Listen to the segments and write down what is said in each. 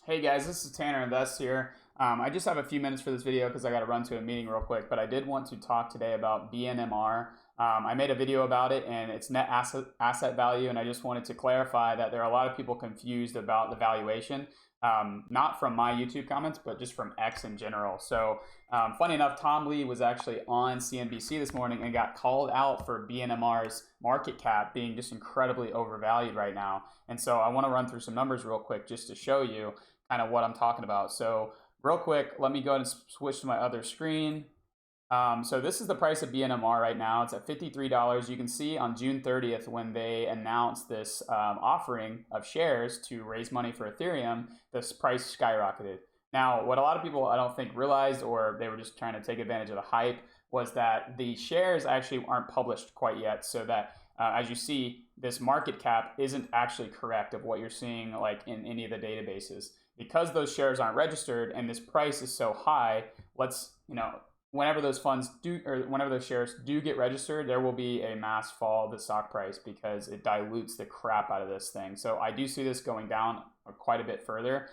Hey guys, this is Tanner Invest here. I just have a few minutes for this video because I got to run to a meeting real quick, but I did want to talk today about BNMR. I made a video about it and its net asset value, and I just wanted to clarify that there are a lot of people confused about the valuation, not from my YouTube comments, but just from X in general. So funny enough, Tom Lee was actually on CNBC this morning and got called out for BNMR's market cap being just incredibly overvalued right now. And so I want to run through some numbers real quick just to show you kind of what I'm talking about. So real quick, let me go ahead and switch to my other screen. So this is the price of BNMR right now. It's at $53. You can see on June 30th when they announced this offering of shares to raise money for Ethereum, this price skyrocketed. Now, what a lot of people I don't think realized, or they were just trying to take advantage of the hype, was that the shares actually aren't published quite yet. So that as you see, this market cap isn't actually correct of what you're seeing like in any of the databases. Because those shares aren't registered and this price is so high, whenever those funds do, or whenever those shares do get registered, there will be a mass fall of the stock price because it dilutes the crap out of this thing. So I do see this going down quite a bit further.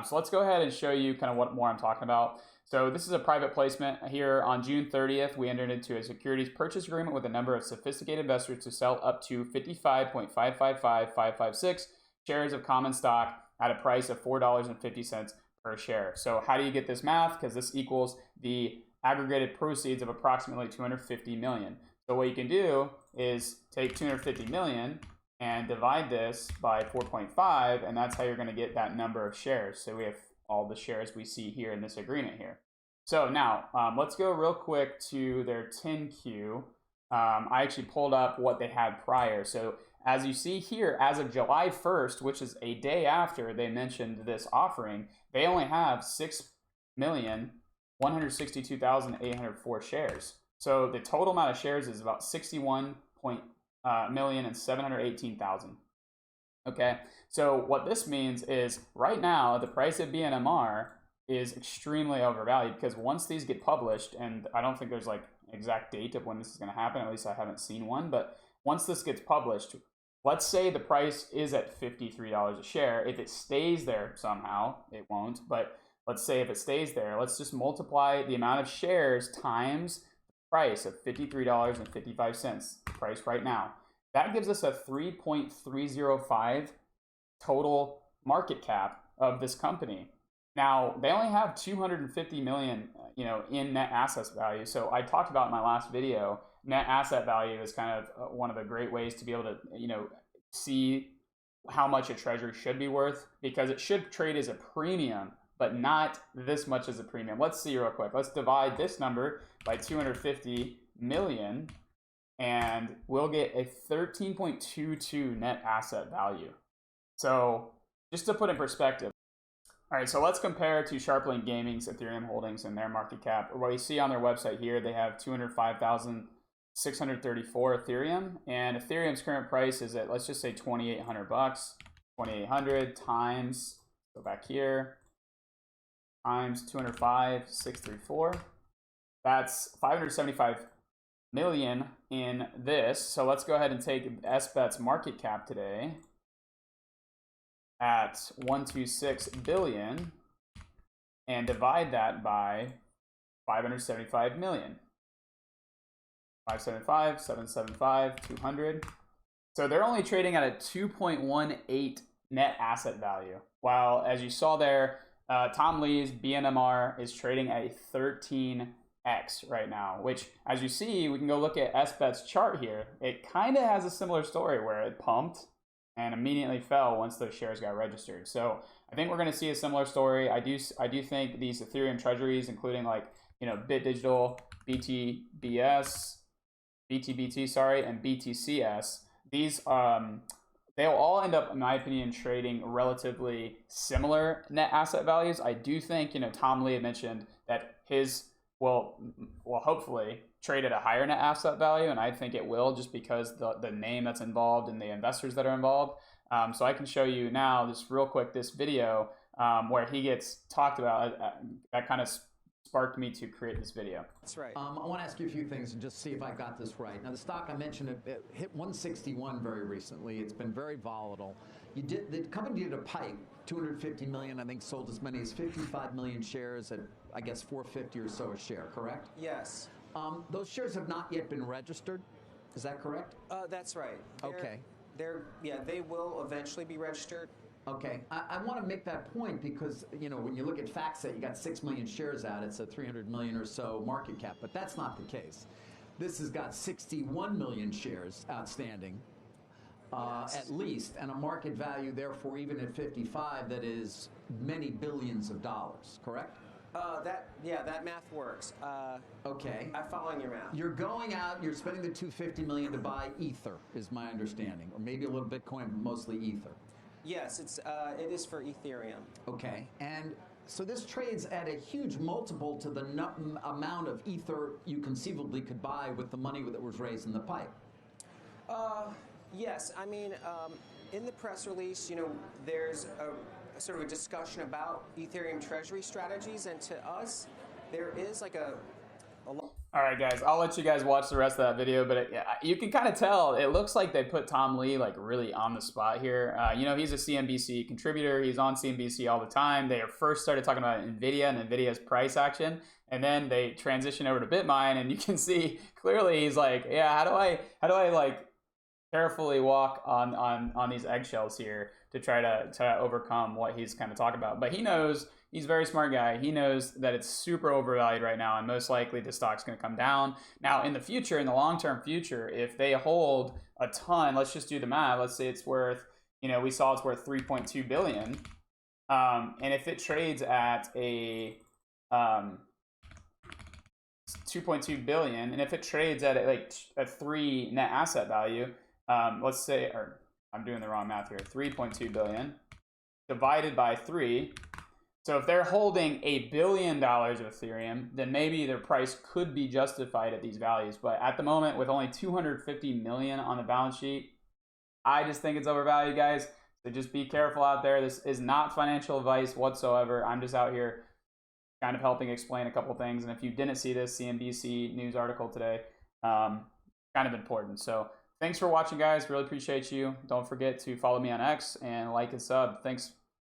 So let's go ahead and show you kind of what more I'm talking about. So this is a private placement here on June 30th. We entered into a securities purchase agreement with a number of sophisticated investors to sell up to 55.555556 shares of common stock at a price of $4.50 per share. So how do you get this math? Because this equals the aggregated proceeds of approximately 250 million. So what you can do is take 250 million and divide this by 4.5, and that's how you're going to get that number of shares. So we have all the shares we see here in this agreement here. So now let's go real quick to their 10Q. I actually pulled up what they had prior. So as you see here, as of July 1st, which is a day after they mentioned this offering, they only have 6,162,804 shares. So the total amount of shares is about 61,718,000. Okay, so what this means is right now the price of BNMR is extremely overvalued because once these get published, and I don't think there's like an exact date of when this is going to happen, at least I haven't seen one, but once this gets published, let's say the price is at $53 a share. If it stays there somehow, it won't, but let's say if it stays there, let's just multiply the amount of shares times the price of $53.55, the price right now. That gives us a 3.305 total market cap of this company. Now, they only have 250 million, in net asset value. So I talked about in my last video, net asset value is kind of one of the great ways to be able to, see how much a treasury should be worth, because it should trade as a premium, but not this much as a premium. Let's see real quick. Let's divide this number by 250 million, and we'll get a 13.22 net asset value. So just to put in perspective, all right, so let's compare to Sharplink Gaming's Ethereum holdings and their market cap. What you see on their website here, they have 205,634 Ethereum, and Ethereum's current price is at, let's just say $2,800 bucks. 2,800 times, go back here, times 205,634. That's 575 million in this. So let's go ahead and take SBET's market cap today at 126 billion and divide that by 575 million. 575, 775, 200. So they're only trading at a 2.18 net asset value. While as you saw there, Tom Lee's BNMR is trading at a 13x right now, which as you see, we can go look at SBET's chart here. It kind of has a similar story where it pumped and immediately fell once those shares got registered. So I think we're going to see a similar story. I do think these Ethereum treasuries, including like Bit Digital, BTBT, and BTCS, these they'll all end up, in my opinion, trading relatively similar net asset values. I do think Tom Lee had mentioned that his will hopefully trade at a higher net asset value, and I think it will, just because the name that's involved and the investors that are involved. So I can show you now, just real quick, this video where he gets talked about. That kind of sparked me to create this video. That's right. I want to ask you a few things and just see if I got this right. Now, the stock I mentioned, it hit 161 very recently. It's been very volatile. The company did a PIPE 250 million, I think, sold as many as 55 million shares at, I guess, 450 or so a share, correct? Yes. Those shares have not yet been registered. Is that correct? That's right. Okay. They will eventually be registered. Okay, I want to make that point because, you know, when you look at FactSet, you got 6 million shares out. It's a 300 million or so market cap, but that's not the case. This has got 61 million shares outstanding, Yes. at least, and a market value, therefore, even at 55, that is many billions of dollars, correct? That math works. Okay. I'm following your math. You're going out, you're spending the 250 million to buy Ether, is my understanding, or maybe a little Bitcoin, but mostly Ether. Yes, it is for Ethereum. Okay, and so this trades at a huge multiple to the amount of Ether you conceivably could buy with the money that was raised in the pipe. Yes, I mean, in the press release, you know, there's a sort of a discussion about Ethereum Treasury strategies, and to us, there is like a All right, guys, I'll let you guys watch the rest of that video, but you can kind of tell it looks like they put Tom Lee like really on the spot here. You know, he's a CNBC contributor. He's on CNBC all the time. They first started talking about NVIDIA and NVIDIA's price action, and then they transition over to BitMine, and you can see clearly he's like, yeah, how do I like carefully walk on these eggshells here to try to overcome what he's kind of talking about. But he knows, he's a very smart guy. He knows that it's super overvalued right now, and most likely the stock's going to come down. Now, in the future, in the long-term future, if they hold a ton, let's just do the math. Let's say it's worth, you know, we saw it's worth 3.2 billion. And if it trades at a 2.2 billion, and if it trades at like a 3 net asset value, let's say, or I'm doing the wrong math here, 3.2 billion divided by 3. So if they're holding $1 billion of Ethereum, then maybe their price could be justified at these values. But at the moment, with only 250 million on the balance sheet, I just think it's overvalued, guys. So just be careful out there. This is not financial advice whatsoever. I'm just out here kind of helping explain a couple things. And if you didn't see this CNBC news article today, kind of important. So thanks for watching, guys. Really appreciate you. Don't forget to follow me on X and like and sub. Thanks.